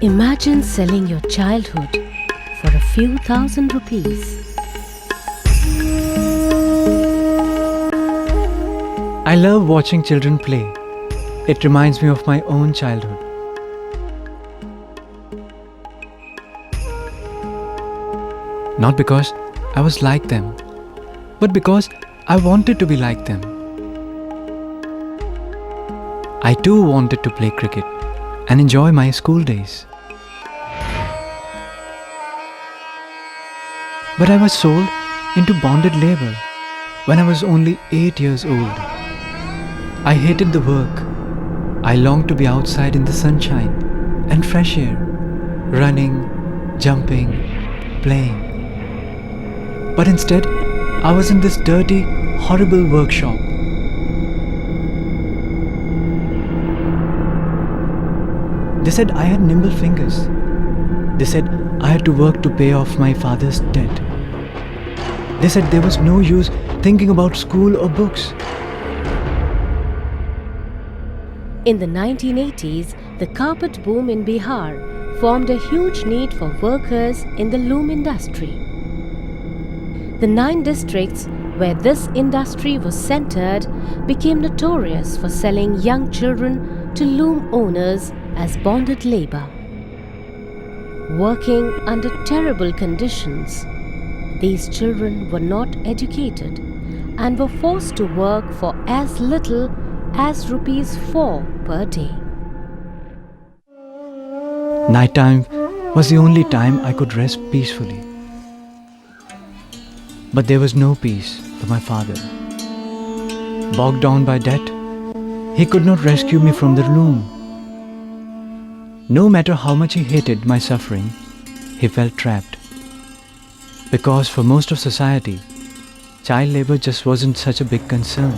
Imagine selling your childhood for a few thousand rupees. I love watching children play. It reminds me of my own childhood. Not because I was like them, but because I wanted to be like them. I too wanted to play cricket and enjoy my school days. But I was sold into bonded labor when I was only 8 years old. I hated the work. I longed to be outside in the sunshine and fresh air, running, jumping, playing. But instead, I was in this dirty, horrible workshop. They said I had nimble fingers. They said I had to work to pay off my father's debt. They said there was no use thinking about school or books. In the 1980s, the carpet boom in Bihar formed a huge need for workers in the loom industry. The 9 districts where this industry was centered became notorious for selling young children to loom owners as bonded labor. Working under terrible conditions, these children were not educated and were forced to work for as little as rupees 4 per day. Nighttime was the only time I could rest peacefully. But there was no peace for my father. Bogged down by debt, he could not rescue me from the loom. No matter how much he hated my suffering, he felt trapped. Because for most of society, child labor just wasn't such a big concern.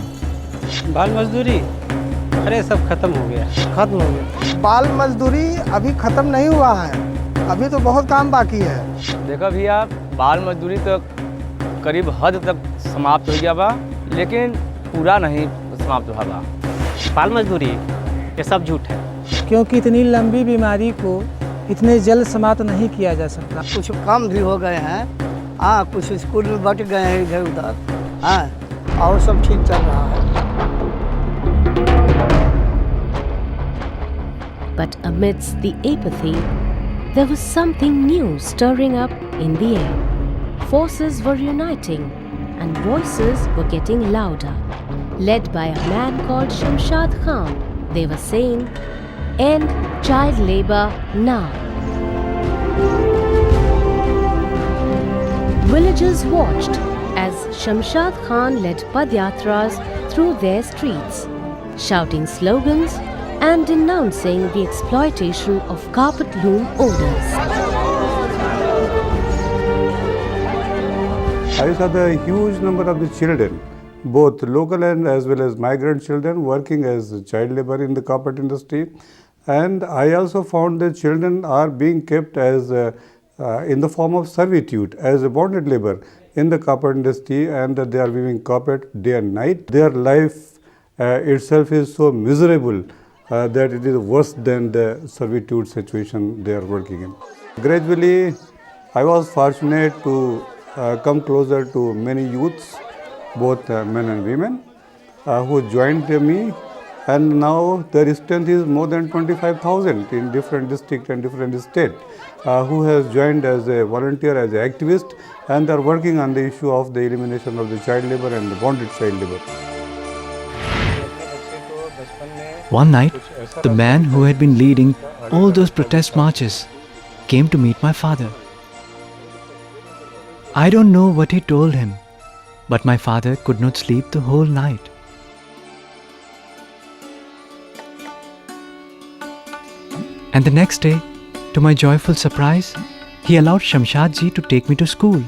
बाल मजदूरी अरे सब खत्म हो गया बाल मजदूरी अभी खत्म नहीं हुआ है, अभी तो बहुत काम बाकी है। देखो भैया, बाल मजदूरी तो करीब हद तक समाप्त हो गया बा, लेकिन पूरा नहीं समाप्त हुआ बा। बाल मजदूरी ये सब झूठ है, क्योंकि इतनी लंबी बीमारी को इतने जल्द समाप्त नहीं किया जा सकता। कुछ काम भी हो गए हैं, हाँ, कुछ स्कूल में बट गए हैं इधर उधर, हाँ, और सब ठीक चल रहा है। But amidst the apathy, there was something new stirring up in the air. Forces were uniting and voices were getting louder. Led by a man called Shamshad Khan, they were saying, "End child labor now." Villagers watched as Shamshad Khan led padyatras through their streets, shouting slogans and denouncing the exploitation of carpet loom owners. I saw the huge number of the children, both local and as well as migrant children, working as child labor in the carpet industry. And I also found that children are being kept as in the form of servitude, as a bonded labor in the carpet industry, and they are weaving carpet day and night. Their life itself is so miserable that it is worse than the servitude situation they are working in. Gradually, I was fortunate to come closer to many youths, both men and women, who joined me, and now their strength is more than 25,000 in different districts and different states, who has joined as a volunteer, as an activist, and they are working on the issue of the elimination of the child labor and the bonded child labor. One night, the man who had been leading all those protest marches came to meet my father. I don't know what he told him, but my father could not sleep the whole night. And the next day, to my joyful surprise, he allowed Shamshad ji to take me to school.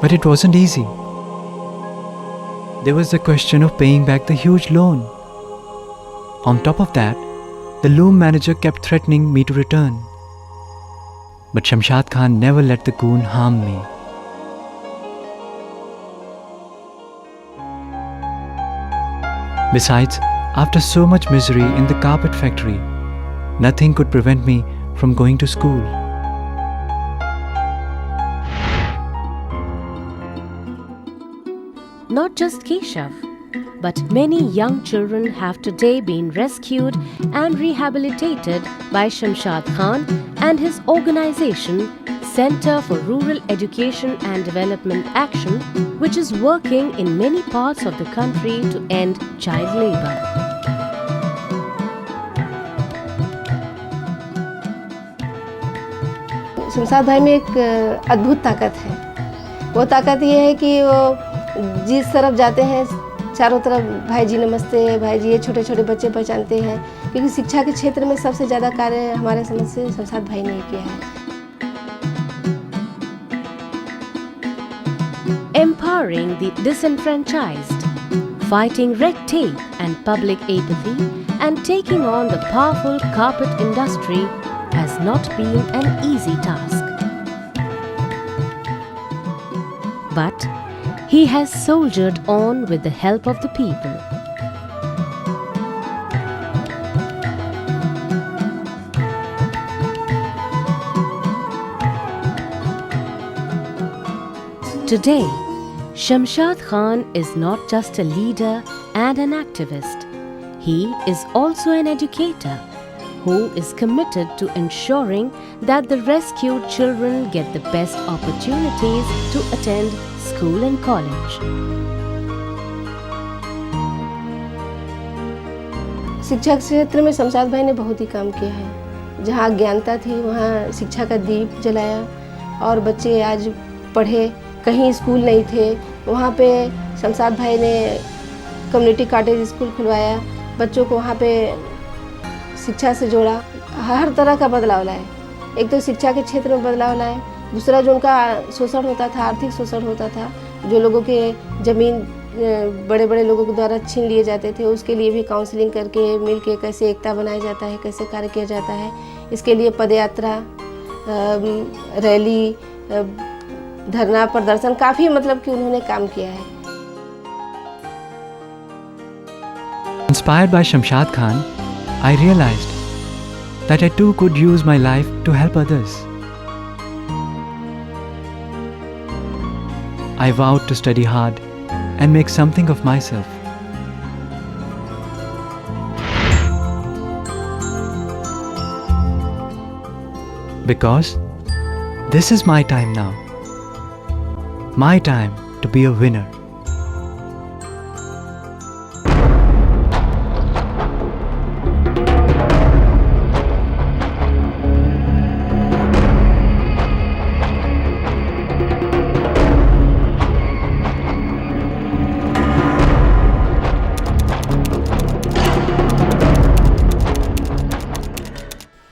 But it wasn't easy. There was the question of paying back the huge loan. On top of that, the loom manager kept threatening me to return. But Shamshad Khan never let the goon harm me. Besides, After so much misery in the carpet factory, nothing could prevent me from going to school. Not just Keshav, but many young children have today been rescued and rehabilitated by Shamshad Khan and his organization Center for Rural Education and Development Action, which is working in many parts of the country to end child labor. Shamshad भाई में एक अद्भुत ताकत है। वो ताकत ये है कि वो जिस तरफ जाते हैं चारों तरफ भाई जी नमस्ते, भाई जी, ये छोटे छोटे बच्चे पहचानते हैं, क्योंकि शिक्षा के क्षेत्र में सबसे ज़्यादा कार्य हमारे समझ से शमशाद भाई ने किया है। Empowering the disenfranchised, fighting red tape and public apathy, and taking on the powerful carpet industry has not been an easy task. But he has soldiered on with the help of the people. Today, Shamshad Khan is not just a leader and an activist. He is also an educator who is committed to ensuring that the rescued children get the best opportunities to attend school and college. शिक्षा क्षेत्र में शमशाद भाई ने बहुत ही काम किया है। जहाँ अज्ञानता थी वहाँ शिक्षा का दीप जलाया और बच्चे आज पढ़े। कहीं स्कूल नहीं थे, वहाँ पे शमशाद भाई ने कम्युनिटी कॉटेज स्कूल खुलवाया, बच्चों को वहाँ पे शिक्षा से जोड़ा, हर तरह का बदलाव लाए। एक तो शिक्षा के क्षेत्र में बदलाव लाए, दूसरा जो उनका शोषण होता था, आर्थिक शोषण होता था, जो लोगों के ज़मीन बड़े बड़े लोगों के द्वारा छीन लिए जाते थे, उसके लिए भी काउंसलिंग करके मिल के कैसे एकता बनाया जाता है, कैसे कार्य किया जाता है, इसके लिए पदयात्रा, रैली, धरना प्रदर्शन, काफ़ी मतलब कि उन्होंने काम किया है। Inspired by Shamshad Khan, I realized that I too could use my life to help others. I vowed to study hard and make something of myself. Because this is my time now. My time to be a winner.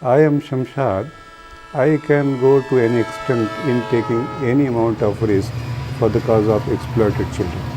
I am Shamshad. I can go to any extent in taking any amount of risk for the cause of exploited children.